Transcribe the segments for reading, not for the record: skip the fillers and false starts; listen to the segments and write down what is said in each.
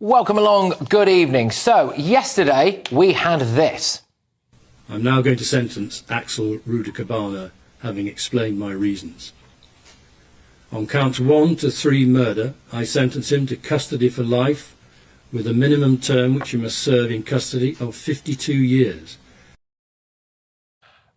Welcome along, good evening. So, yesterday we had this. I'm now going to sentence Axel Rudakubana, having explained my reasons. On counts 1 to 3 murder, I sentence him to custody for life, with a minimum term which he must serve in custody of 52 years.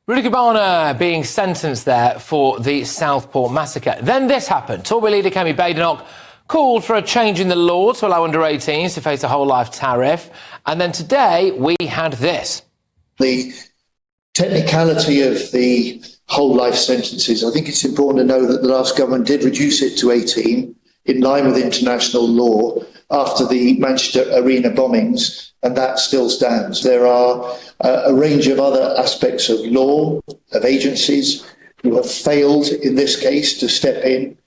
Rudakubana being sentenced there for the Southport massacre. Then this happened. Tory leader Kemi Badenoch called for a change in the law to allow under-18s to face a whole-life tariff. And then today we had this. The technicality of the whole-life sentences, I think it's important to know that the last government did reduce it to 18 in line with international law after the Manchester Arena bombings, and that still stands. There are a range of other aspects of law, of agencies who have failed in this case to step in.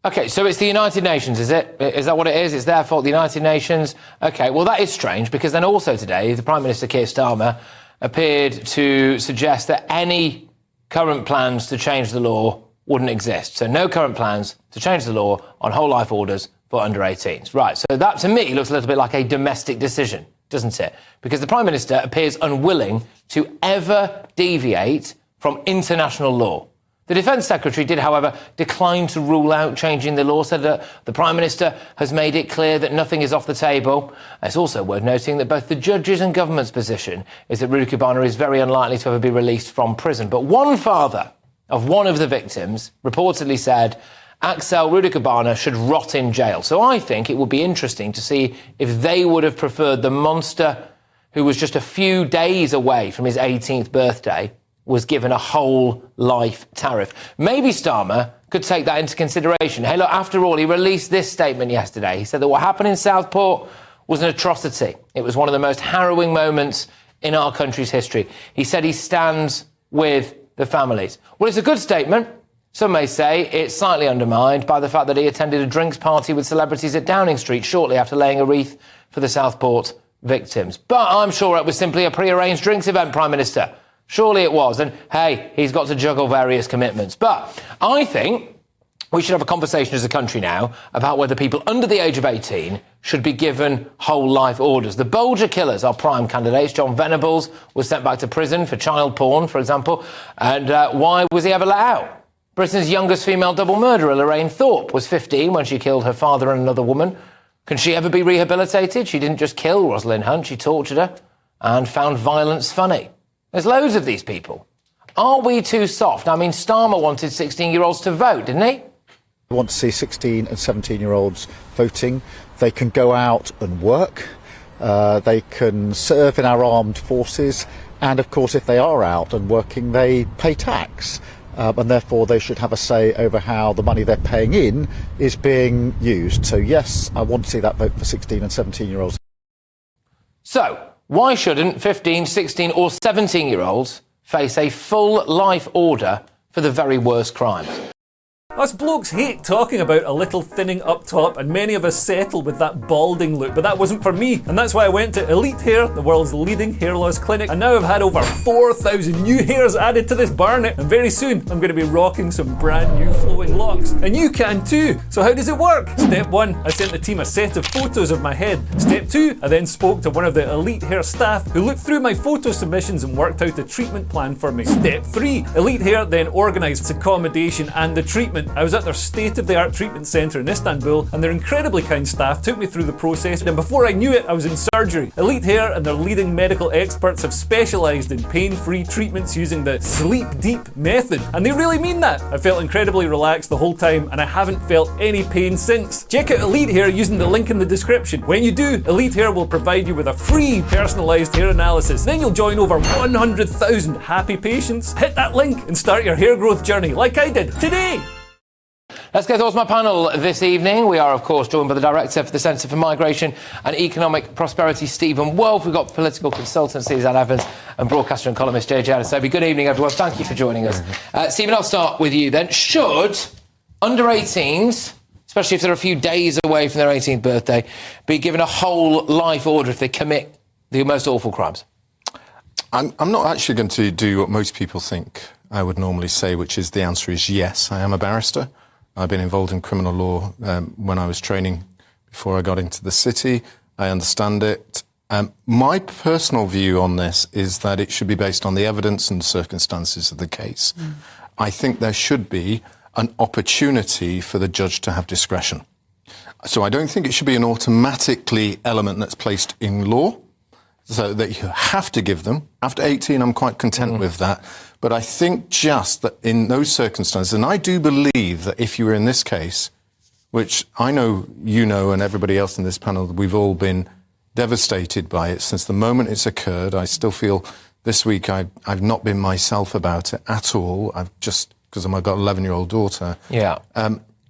OK, so it's the United Nations, is it? Is that what it is? It's their fault, the United Nations? OK, well, that is strange, because then also today, the Prime Minister, Keir Starmer, appeared to suggest that any current plans to change the law wouldn't exist. So no current plans to change the law on whole-life orders for under-18s. Right, so that, to me, looks a little bit like a domestic decision, doesn't it? Because the Prime Minister appears unwilling to ever deviate from international law. The Defence Secretary did, however, decline to rule out changing the law, said that the Prime Minister has made it clear that nothing is off the table. It's also worth noting that both the judges and government's position is that Rudakubana is very unlikely to ever be released from prison. But one father of one of the victims reportedly said Axel Rudakubana should rot in jail. So I think it would be interesting to see if they would have preferred the monster who was just a few days away from his 18th birthday was given a whole life tariff. Maybe Starmer could take that into consideration. Hey, look, after all, he released this statement yesterday. He said that what happened in Southport was an atrocity. It was one of the most harrowing moments in our country's history. He said he stands with the families. Well, it's a good statement. Some may say it's slightly undermined by the fact that he attended a drinks party with celebrities at Downing Street shortly after laying a wreath for the Southport victims. But I'm sure it was simply a pre-arranged drinks event, Prime Minister. Surely it was. And, hey, he's got to juggle various commitments. But I think we should have a conversation as a country now about whether people under the age of 18 should be given whole-life orders. The Bolger killers are prime candidates. John Venables was sent back to prison for child porn, for example. And why was he ever let out? Britain's youngest female double murderer, Lorraine Thorpe, was 15 when she killed her father and another woman. Can she ever be rehabilitated? She didn't just kill Rosalind Hunt, she tortured her and found violence funny. There's loads of these people. Are we too soft? I mean, Starmer wanted 16-year-olds to vote, didn't he? We want to see 16 and 17-year-olds voting. They can go out and work. They can serve in our armed forces. And, of course, if they are out and working, they pay tax. And therefore, they should have a say over how the money they're paying in is being used. So, yes, I want to see that vote for 16 and 17-year-olds. So, why shouldn't 15, 16 or 17-year-olds face a full life order for the very worst crimes? Us blokes hate talking about a little thinning up top, and many of us settle with that balding look, but that wasn't for me, and that's why I went to Elite Hair, the world's leading hair loss clinic, and now I've had over 4,000 new hairs added to this barnet, and very soon I'm going to be rocking some brand new flowing locks, and you can too. So how does it work? Step 1, I sent the team a set of photos of my head. Step 2, I then spoke to one of the Elite Hair staff who looked through my photo submissions and worked out a treatment plan for me. Step 3, Elite Hair then organised accommodation and the treatment. I was at their state-of-the-art treatment centre in Istanbul, and their incredibly kind staff took me through the process, and before I knew it, I was in surgery. Elite Hair and their leading medical experts have specialised in pain-free treatments using the Sleep Deep method, and they really mean that. I felt incredibly relaxed the whole time, and I haven't felt any pain since. Check out Elite Hair using the link in the description. When you do, Elite Hair will provide you with a free personalised hair analysis. Then you'll join over 100,000 happy patients. Hit that link and start your hair growth journey like I did today. Let's go towards my panel this evening. We are, of course, joined by the Director for the Centre for Migration and Economic Prosperity, Stephen Wolfe. We've got political consultant, Suzanne Evans, and broadcaster and columnist, JJ Adesobi. Good evening, everyone. Thank you for joining us. Stephen, I'll start with you then. Should under-18s, especially if they're a few days away from their 18th birthday, be given a whole life order if they commit the most awful crimes? I'm not actually going to do what most people think I would normally say, which is the answer is yes. I am a barrister. I've been involved in criminal law when I was training before I got into the city. I understand it. My personal view on this is that it should be based on the evidence and circumstances of the case. I think there should be an opportunity for the judge to have discretion. So I don't think it should be an automatically element that's placed in law, so that you have to give them. After 18, I'm quite content with that. But I think just that in those circumstances, and I do believe that if you were in this case, which I know you know and everybody else in this panel, we've all been devastated by it since the moment it's occurred. I still feel this week I've not been myself about it at all. I've just, because I've got an 11-year-old daughter. Yeah.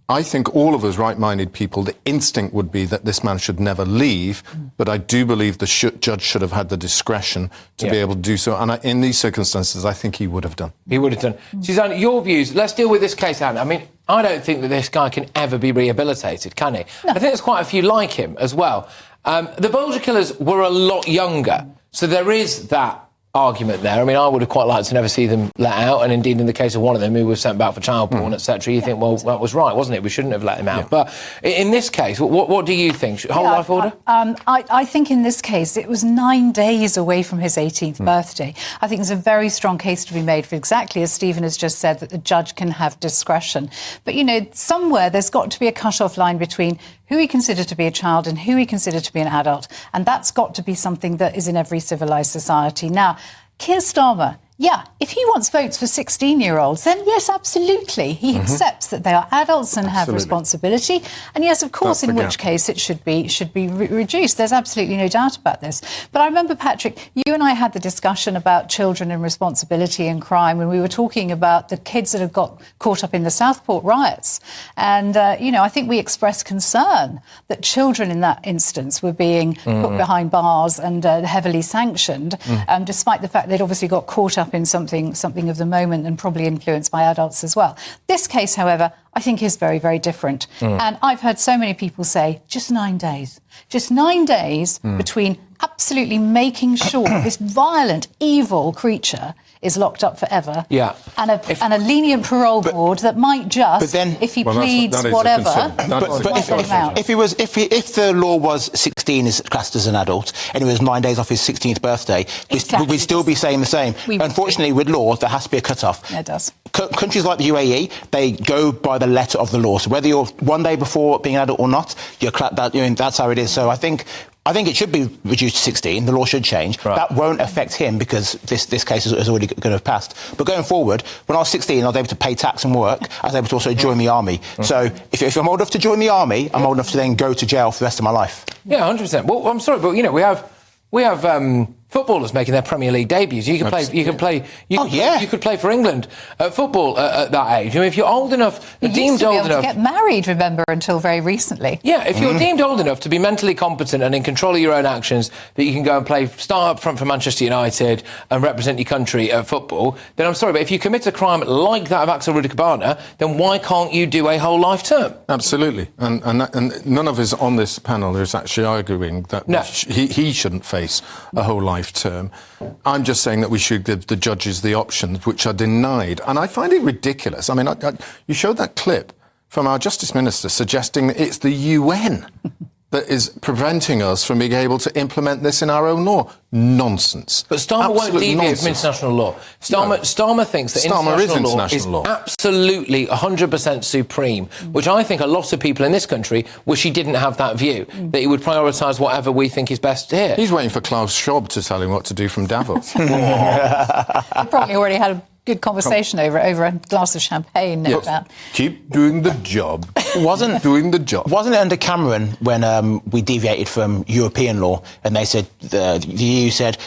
I think all of us right-minded people, the instinct would be that this man should never leave, but I do believe the judge should have had the discretion to be able to do so. And in these circumstances, I think he would have done. He would have done. Suzanne, your views. Let's deal with this case, Anne. I mean, I don't think that this guy can ever be rehabilitated, can he? No. I think there's quite a few like him as well. The Bolger killers were a lot younger, so there is that argument there. I mean, I would have quite liked to never see them let out, and indeed in the case of one of them who was sent back for child porn, etc., you think, well, that was right, wasn't it? We shouldn't have let him out. But in this case, what do you think? Whole life order? I think in this case it was 9 days away from his 18th birthday. I think there's a very strong case to be made for exactly as Stephen has just said, that the judge can have discretion. But, you know, somewhere there's got to be a cut-off line between who we consider to be a child and who we consider to be an adult. And that's got to be something that is in every civilised society. Now, Keir Starmer, yeah, if he wants votes for 16-year-olds, then yes, absolutely. He accepts that they are adults and have responsibility. And yes, of course, in which case it should be reduced. There's absolutely no doubt about this. But I remember, Patrick, you and I had the discussion about children and responsibility and crime when we were talking about the kids that have got caught up in the Southport riots. And, you know, I think we expressed concern that children in that instance were being put behind bars and heavily sanctioned, despite the fact they'd obviously got caught up in something of the moment and probably influenced by adults as well. This case, however, I think is very, very different. And I've heard so many people say, just 9 days. Just 9 days between absolutely making sure this violent, evil creature is locked up forever, and a lenient parole board that might just, if he pleads whatever, let him out. If the law was 16 is classed as an adult, and it was 9 days off his 16th birthday, we'd still be saying the same. Unfortunately, with law, there has to be a cut-off. Yeah, it does. Countries like the UAE, they go by the letter of the law. So whether you're 1 day before being an adult or not, that's how it is. So I think it should be reduced to 16. The law should change. Right. That won't affect him because this case is already going to have passed. But going forward, when I was 16, I was able to pay tax and work. I was able to also join the army. So if I'm old enough to join the army, I'm old enough to then go to jail for the rest of my life. Yeah, 100%. Well, I'm sorry, but, you know, we have footballers making their Premier League debuts. You could play for England at football at that age. I mean, if you're old enough, deemed old enough to get married, remember, until very recently. Yeah, if you're deemed old enough to be mentally competent and in control of your own actions, that you can go and start up front for Manchester United and represent your country at football, then I'm sorry, but if you commit a crime like that of Axel Rudakubana, then why can't you do a whole life term? Absolutely, and none of us on this panel is actually arguing that he shouldn't face a whole life term. I'm just saying that we should give the judges the options which are denied. And I find it ridiculous. I mean, you showed that clip from our Justice Minister suggesting that it's the UN that is preventing us from being able to implement this in our own law. Nonsense. But Starmer won't deviate from international law. Starmer thinks that international law is absolutely 100% supreme, which I think a lot of people in this country wish he didn't have that view, that he would prioritise whatever we think is best here. He's waiting for Klaus Schwab to tell him what to do from Davos. He probably already had a good conversation over a glass of champagne. No doubt. Keep doing the job. Wasn't it under Cameron when we deviated from European law and they said the EU said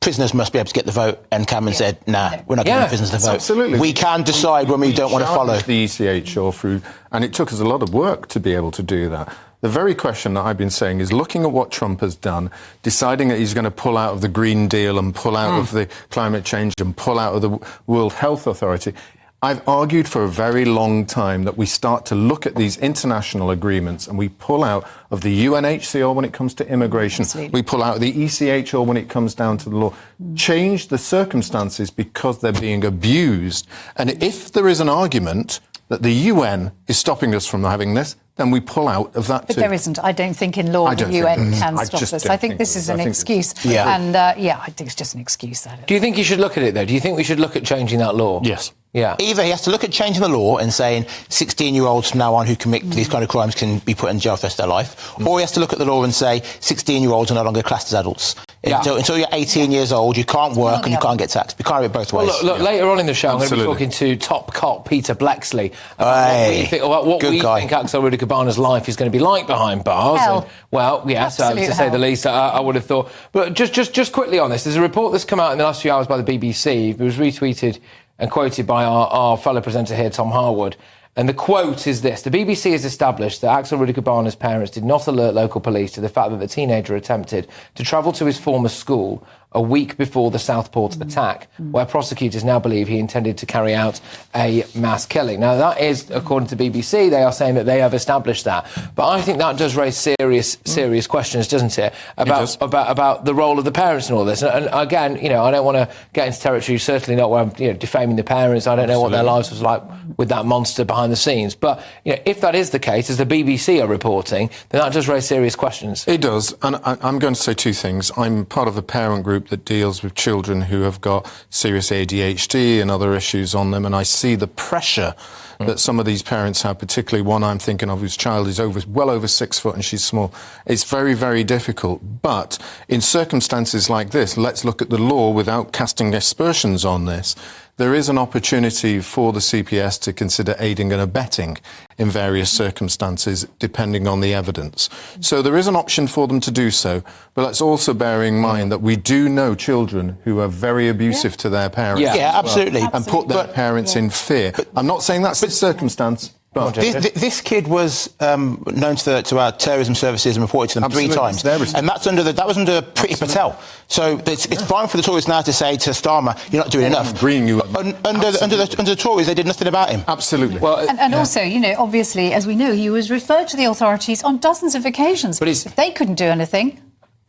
prisoners must be able to get the vote, and Cameron said, nah, we're not giving prisoners the vote. Absolutely. We can decide when we don't want to follow. The ECHR through, and it took us a lot of work to be able to do that. The very question that I've been saying is looking at what Trump has done, deciding that he's going to pull out of the Green Deal and pull out of the climate change and pull out of the World Health Authority. I've argued for a very long time that we start to look at these international agreements and we pull out of the UNHCR when it comes to immigration. Absolutely. We pull out of the ECHR when it comes down to the law. Change the circumstances because they're being abused. And if there is an argument that the UN is stopping us from having this, then we pull out of that But too. there isn't. I don't think in law the UN can I stop just this. don't I think this is an excuse. Yeah. And I think it's just an excuse. That is. Do you think you should look at it, though? Do you think we should look at changing that law? Yes. Yeah. Either he has to look at changing the law and saying 16-year-olds from now on who commit these kind of crimes can be put in jail for the rest of their life, or he has to look at the law and say 16-year-olds are no longer classed as adults. Yeah. Until you're 18 years old, you can't work and you can't get taxed. You can't have it both ways. Well, look, later on in the show, I'm going to be Absolutely. talking to top cop Peter Blexley about what we think Axel Rudakubana's life is going to be like behind bars. Hell. And, well, yes, Absolute to say the hell. least, I would have thought. But just quickly on this, there's a report that's come out in the last few hours by the BBC. It was retweeted and quoted by our fellow presenter here, Tom Harwood. And the quote is this: the BBC has established that Axel Rudakubana's parents did not alert local police to the fact that the teenager attempted to travel to his former school a week before the Southport attack, where prosecutors now believe he intended to carry out a mass killing. Now, that is, according to BBC, they are saying that they have established that. But I think that does raise serious questions, doesn't it? About the role of the parents in all this. And again, I don't want to get into territory, certainly not where I'm defaming the parents. I don't know what their lives was like with that monster behind the scenes. But if that is the case, as the BBC are reporting, then that does raise serious questions. It does, and I'm going to say two things. I'm part of a parent group that deals with children who have got serious ADHD and other issues on them, and I see the pressure that some of these parents have, particularly one I'm thinking of whose child is well over 6 foot and she's small. It's very, very difficult. But in circumstances like this, let's look at the law without casting aspersions on this. There is an opportunity for the CPS to consider aiding and abetting in various circumstances, depending on the evidence. So there is an option for them to do so, but let's also bear in mind that we do know children who are very abusive to their parents. Yeah, absolutely. And put their parents in fear. I'm not saying that's the circumstance. But This kid was known to our terrorism services and reported to them Absolutely. 3 times, and that was under Priti Patel. So it's fine for the Tories now to say to Starmer, "You're not doing enough." Agreeing you. Under the Tories, they did nothing about him. Absolutely. Well, And also, obviously, as we know, he was referred to the authorities on dozens of occasions. But if they couldn't do anything,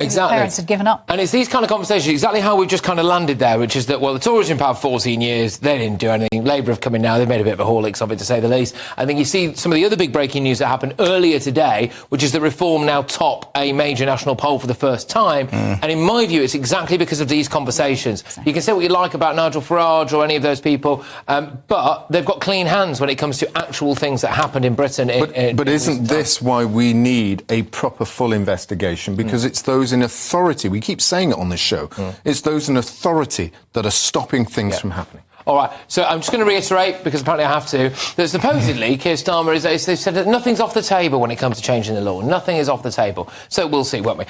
Exactly. the parents had given up. And it's these kind of conversations, exactly how we've just kind of landed there, which is that, well, the Tories have been in power 14 years, they didn't do anything. Labour have come in now, they've made a bit of a Horlicks of it, to say the least. I think you see some of the other big breaking news that happened earlier today, which is that Reform now top a major national poll for the first time. And in my view, it's exactly because of these conversations. You can say what you like about Nigel Farage or any of those people, but they've got clean hands when it comes to actual things that happened in Britain. But isn't this why we need a proper full investigation? Because it's those in authority, we keep saying it on this show, it's those in authority that are stopping things from happening. All right, so I'm just going to reiterate, because apparently I have to, that supposedly Keir Starmer they've said that nothing's off the table when it comes to changing the law. Nothing is off the table. So we'll see, won't we?